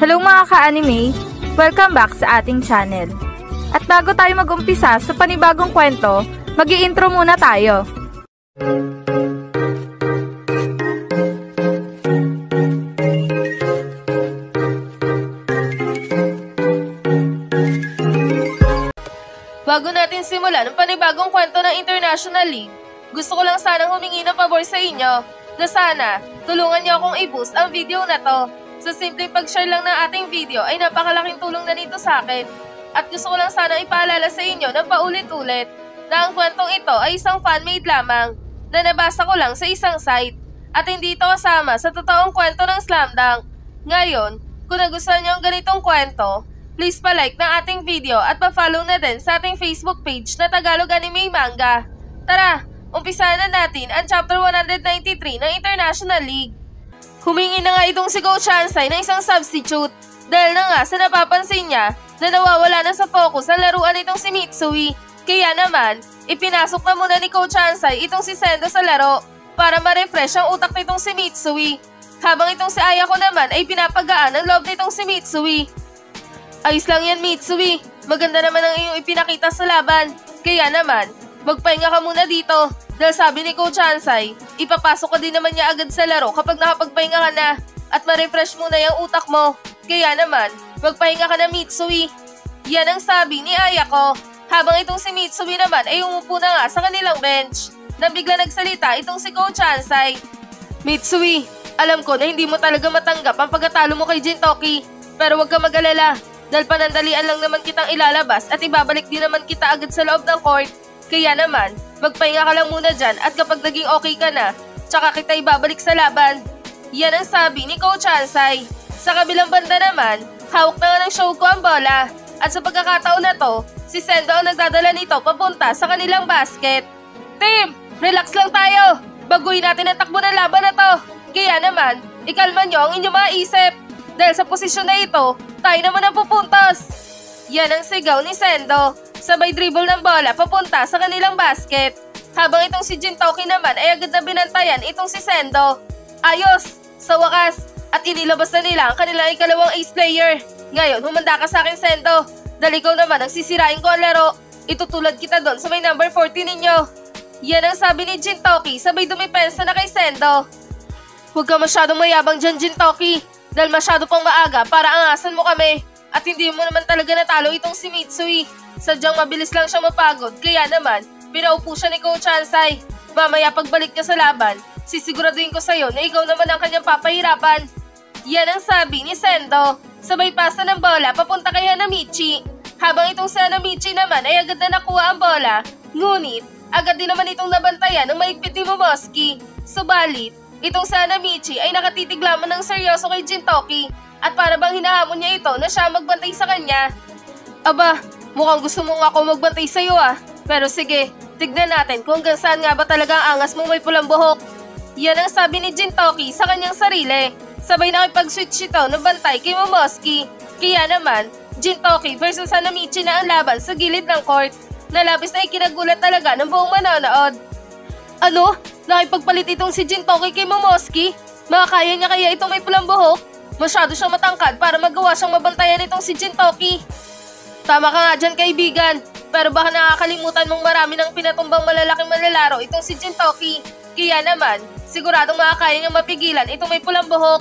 Hello mga ka-anime! Welcome back sa ating channel. At bago tayo mag-umpisa sa panibagong kwento, mag-i-intro muna tayo. Bago natin simulan ang panibagong kwento ng International League, gusto ko lang sanang humingi ng pabor sa inyo na sana tulungan niyo akong i-boost ang video na to. Sa simpleng pag-share lang ng ating video ay napakalaking tulong na nito sa akin. At gusto ko lang sana ipaalala sa inyo na paulit-ulit na ang kwentong ito ay isang fan-made lamang na nabasa ko lang sa isang site at hindi ito kasama sa totoong kwento ng Slam Dunk. Ngayon, kung nagustuhan niyo ang ganitong kwento, please pa-like ng ating video at pa-follow na din sa ating Facebook page na Tagalog Anime Manga. Tara, umpisahan na natin ang chapter 193 ng International League. Humingi na nga itong si Coach Hansai ng isang substitute dahil na nga sa napapansin niya na nawawala na sa focus ang laruan itong si Mitsui. Kaya naman, ipinasok na muna ni Coach Hansai itong si Sendo sa laro para ma-refresh ang utak nitong si Mitsui. Habang itong si Ayako naman ay pinapagaan ang loob nitong si Mitsui. Ayos lang yan Mitsui, maganda naman ang iyong ipinakita sa laban. Kaya naman, magpahinga ka muna dito. Dahil sabi ni Coach Hansai, ipapasok ka din naman niya agad sa laro kapag nakapagpahinga ka na at ma-refresh muna yung utak mo. Kaya naman, magpahinga ka na Mitsui. Yan ang sabi ni Ayako. Habang itong si Mitsui naman ay umupo na nga sa kanilang bench. Nang bigla nagsalita itong si Coach Hansai. Mitsui, alam ko na hindi mo talaga matanggap ang pagkatalo mo kay Jintoki. Pero huwag ka mag-alala dahil panandalian lang naman kitang ilalabas at ibabalik din naman kita agad sa loob ng court. Kaya naman, magpahinga ka lang muna dyan at kapag naging okay ka na, tsaka kita ibabalik sa laban. Yan ang sabi ni Coach Hansai. Sa kabilang banda naman, hawak na nga ng Shouko ang bola. At sa pagkakataon na to, si Sendo ang nagdadala nito papunta sa kanilang basket. Team, relax lang tayo. Baguhin natin ang takbo ng laban na to. Kaya naman, ikalma nyo ang inyong mga isip. Dahil sa posisyon na ito, tayo naman ang pupuntos. Yan ang sigaw ni Sendo. Sabay dribble ng bola papunta sa kanilang basket. Habang itong si Jintoki naman ay agad na binantayan itong si Sendo. Ayos! Sa wakas! At inilabas na nila ang kanilang ikalawang ace player. Ngayon, humanda ka sa akin Sendo. Dahil ikaw naman ang sisirain ko ang laro. Itutulad kita doon sa may number 40 ninyo. Yan ang sabi ni Jintoki sabay dumipensa na kay Sendo. Huwag ka masyadong mayabang dyan Jintoki. Dahil masyado pang maaga para angasan mo kami. At hindi mo naman talaga natalo itong si Mitsui. Sadyang mabilis lang siyang mapagod, kaya naman, pinaupo siya ni Coach Hansai. Mamaya pagbalik niya sa laban, sisiguraduhin ko sa'yo na ikaw naman ang kanyang papahirapan. Yan ang sabi ni Sendo. Sabay pasa ng bola papunta kay Hanamichi. Habang itong si Hanamichi naman ay agad na nakuha ang bola, ngunit agad din naman itong nabantayan ng maigpit ni Momoski. Subalit, itong si Hanamichi ay nakatitig lamang ng seryoso kay Jintoki at para bang hinahamon niya ito na siya magbantay sa kanya. Aba, mukhang gusto mo nga ako magbantay sa'yo ah. Pero sige, tignan natin kung hanggang saan nga ba talaga ang angas mong may pulang buhok. Yan ang sabi ni Jintoki sa kanyang sarili. Sabay nakipag-switch ito ng bantay kay Momoski. Kaya naman, Jintoki versus Hanamichi na ang laban sa gilid ng court. Nalabis na ikinagulat talaga ng buong manonood. Ano? Nakipagpalit itong si Jintoki kay Momoski? Makakaya niya kaya itong may pulang buhok? Masyado siyang matangkad para magawa siyang mabantayan itong si Jintoki. Tama ka nga dyan kaibigan, pero baka nakakalimutan mong marami ng pinatumbang malalaking manlalaro itong si Jintoki. Kaya naman, siguradong makakaya niyang mapigilan itong may pulang buhok.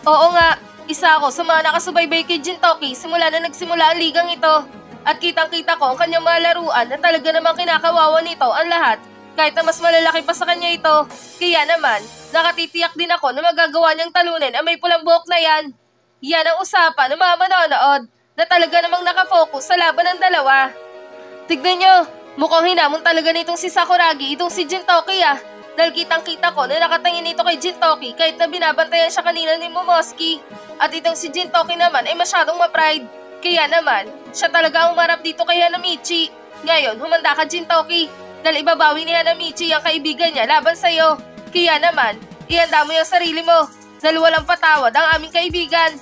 Oo nga, isa ako sa mga nakasubaybay kay Jintoki simula na nagsimula ang ligang ito. At kitang-kita ko ang kanyang mga laruan na talaga namang kinakawawa nito ang lahat, kahit na mas malalaki pa sa kanya ito. Kaya naman, nakatitiyak din ako na magagawa niyang talunin ang may pulang buhok na yan. Yan ang usapan ng mga manonood na talaga namang nakafocus sa laban ng dalawa. Tignan nyo, mukhang hinamon talaga nitong si Sakuragi itong si Jintoki ah. Dahil kitang-kita ko na nakatingin ito kay Jintoki kahit na binabantayan siya kanina ni Momoski. At itong si Jintoki naman ay masyadong ma-pride. Kaya naman, siya talaga ang umarap dito kay Hanamichi. Ngayon, humanda ka Jintoki. Dahil ibabawi ni Hanamichi ang kaibigan niya laban sa'yo. Kaya naman, ihanda mo yung sarili mo. Dahil walang patawad ang aming kaibigan.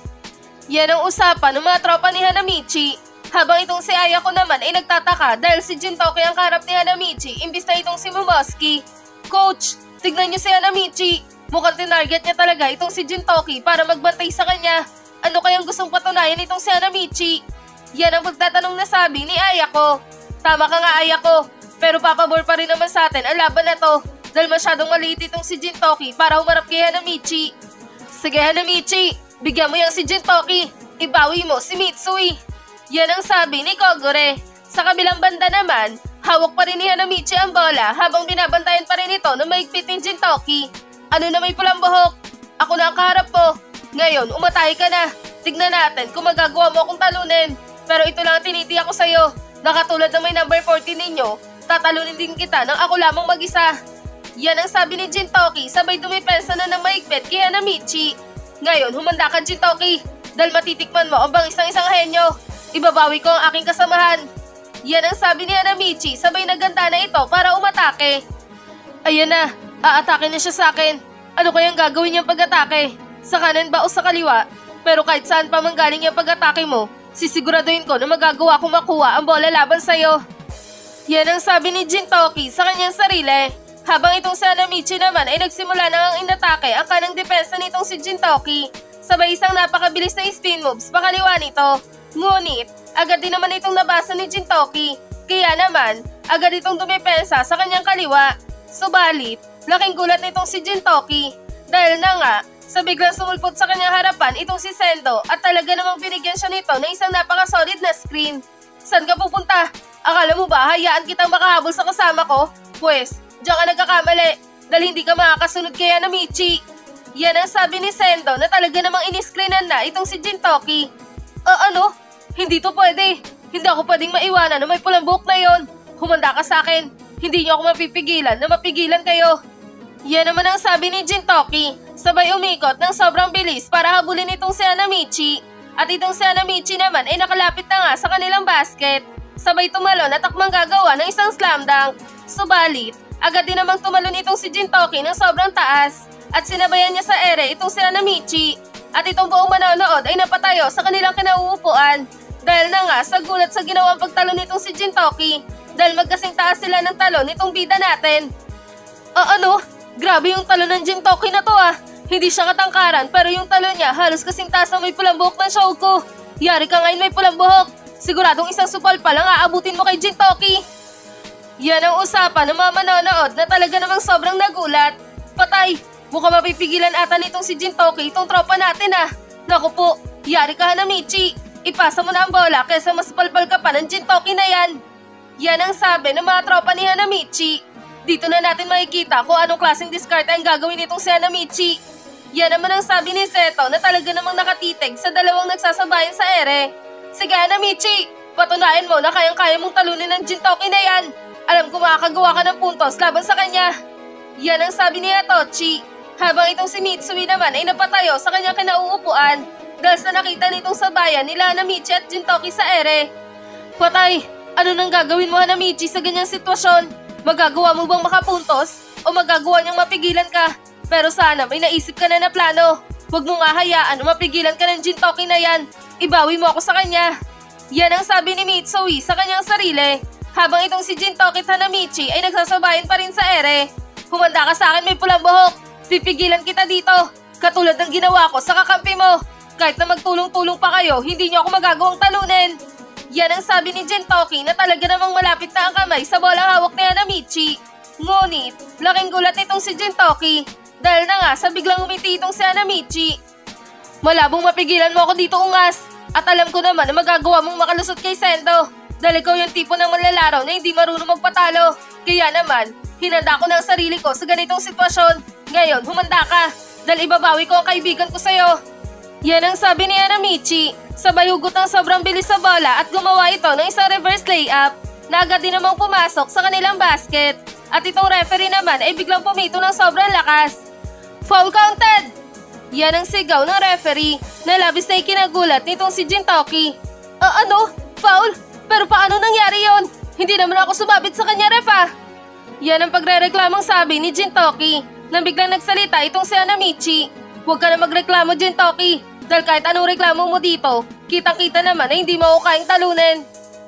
Yan ang usapan ng mga tropa ni Hanamichi. Habang itong si Ayako naman ay nagtataka dahil si Jintoki ang kaharap ni Hanamichi imbis na itong si Momoski. Coach, tignan niyo si Hanamichi. Mukhang tinarget niya talaga itong si Jintoki para magbantay sa kanya. Ano kayang gustong patunayan nitong si Hanamichi? Yan ang pagtatanong na sabi ni Ayako. Tama ka nga, Ayako. Pero papabor pa rin naman sa atin ang laban na to dahil masyadong maliit itong si Jintoki para humarap kay Hanamichi. Sige Hanamichi, bigyan mo yung si Jintoki. Ibawi mo si Mitsui. Yan ang sabi ni Kogure. Sa kabilang banda naman, hawak pa rin ni Hanamichi ang bola habang binabantayan pa rin ito ng maigpit ni Jintoki. Ano na may pulang buhok? Ako na ang kaharap mo. Ngayon, umatay ka na. Tignan natin kung magagawa mo akong talunin. Pero ito lang ang tinitiyak ko sa'yo. Nakatulad ng may number 14 ninyo, tatalunin din kita nang ako lamang mag-isa. Yan ang sabi ni Jintoki sabay dumipensa na ng maigpit kay Hanamichi. Ngayon, humanda ka Jintoki dahil matitikman mo ang isang henyo. Ibabawi ko ang aking kasamahan. Yan ang sabi ni Hanamichi sabay naganda na ito para umatake. Ayan na, aatake na siya sa akin. Ano kayang gagawin niyang pag-atake? Sa kanan ba o sa kaliwa? Pero kahit saan pa manggaling yung pag-atake mo, sisiguraduhin ko na magagawa kong makuha ang bola laban sa'yo. Yan ang sabi ni Jintoki sa kanyang sarili. Habang itong si Hanamichi naman ay nagsimula na ang inatake ang kanang depensa nitong si Jintoki. Sabay isang napakabilis na spin moves pakaliwa nito. Ngunit, agad din naman itong nabasa ni Jintoki. Kaya naman, agad itong dumipensa sa kanyang kaliwa. Subalit, laking gulat nitong si Jintoki. Dahil na nga, sa biglang sumulpot sa kanyang harapan itong si Sendo at talaga namang binigyan siya nito ng isang napaka-solid na screen. Saan ka pupunta? Akala mo ba hayaan kitang makahabol sa kasama ko? Pwes, diyan ka nagkakamali dahil hindi ka makakasunod kay Hanamichi. Yan ang sabi ni Sendo na talaga namang iniscreenan na itong si Jintoki. Ano? Hindi to pwede. Hindi ako pwedeng maiwanan na may pulang buhok na yon. Humanda ka sa akin. Hindi niyo ako mapipigilan na mapigilan kayo. Yan naman ang sabi ni Jintoki. Sabay umikot ng sobrang bilis para habulin itong si Hanamichi. At itong si Hanamichi naman ay nakalapit na nga sa kanilang basket. Sabay tumalon at takmang gagawa ng isang slam dunk. Subalit, agad din namang tumalon itong si Jintoki ng sobrang taas. At sinabayan niya sa ere itong si Hanamichi. At itong buong manonood ay napatayo sa kanilang kinauupuan. Dahil na nga sa gulat sa ginawang pagtalon nitong si Jintoki. Dahil magkasing taas sila ng talon nitong bida natin. Ano? Grabe yung talon ng Jintoki na to ah. Hindi siya katangkaran pero yung talon niya halos kasing taas na may pulang buhok ng Shouko. Yari ka ngayon may pulang buhok. Siguradong isang supal pa lang aabutin mo kay Jintoki. Yan ang usapan ng mga manonood na talaga namang sobrang nagulat. Patay! Mukhang mapipigilan ata nitong si Jintoki itong tropa natin ah. Naku po, yari ka Hanamichi. Ipasa mo na ang bola kaysa mas palpal ka pa ng Jintoki na yan. Yan ang sabi ng mga tropa ni Hanamichi. Dito na natin makikita kung anong klaseng diskarte ang gagawin nitong si Hanamichi. Yan naman ang sabi ni Seto na talaga namang nakatitig sa dalawang nagsasabayan sa ere. Sige Hanamichi, patunayan mo na kayang-kaya mong talunin ng Jintoki na yan. Alam ko makakagawa ka ng puntos laban sa kanya. Yan ang sabi ni Hatochi. Habang itong si Mitsui naman ay napatayo sa kanyang kinauupuan dahil sa nakita nitong sabayan nila Hanamichi at Jintoki sa ere. Patay, ano nang gagawin mo Hanamichi sa ganyang sitwasyon? Magagawa mo bang makapuntos? O magagawa niyang mapigilan ka? Pero sana may naisip ka na plano. Huwag mo nga hayaan na mapigilan ka ng Jintoki na yan. Ibawi mo ako sa kanya. Yan ang sabi ni Mitsui sa kanyang sarili. Habang itong si Jintoki at Hanamichi ay nagsasabayan pa rin sa ere. Humanda ka sa akin may pulang buhok. Pipigilan kita dito. Katulad ng ginawa ko sa kakampi mo. Kahit na magtulong-tulong pa kayo, hindi niyo ako magagawang talunin. Yan ang sabi ni Jintoki na talaga namang malapit na ang kamay sa bolang hawak ni Hanamichi. Ngunit, laking gulat nitong si Jintoki dahil na nga sa biglang umiti itong si Hanamichi. Malabong mapigilan mo ako dito ungas at alam ko naman na magagawa mong makalusot kay Sendo dahil ikaw yung tipo ng manlalaro na hindi marunong magpatalo. Kaya naman, hinanda ko na ang sarili ko sa ganitong sitwasyon. Ngayon, humanda ka dahil ibabawi ko ang kaibigan ko sa'yo. Yan ang sabi ni Hanamichi. Sabay hugot ng sobrang bilis sa bola at gumawa ito ng isang reverse layup na agad din namang pumasok sa kanilang basket. At itong referee naman ay biglang pumito ng sobrang lakas. Foul counted! Yan ang sigaw ng referee na labis na ikinagulat nitong si Jintoki. Ano? Foul? Pero paano nangyari yon? Hindi naman ako sumabit sa kanya, ref ah. Yan ang pagre-reklamong sabi ni Jintoki nang biglang nagsalita itong si Hanamichi. Huwag ka na magreklamo Jintoki. Dahil kahit anong reklamo mo dito, kitang-kita naman na hindi mo ako kayang talunin.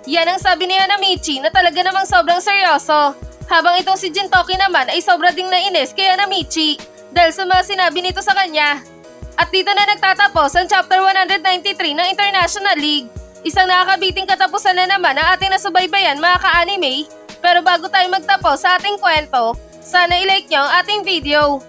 Yan ang sabi ni Hanamichi na talaga namang sobrang seryoso. Habang itong si Jintoki naman ay sobra ding nainis kay Hanamichi dahil sa mga sinabi nito sa kanya. At dito na nagtatapos ang Chapter 193 ng International League. Isang nakakabiting katapusan na naman ang ating nasubaybayan mga ka-anime. Pero bago tayo magtapos sa ating kwento, sana i-like nyo ang ating video.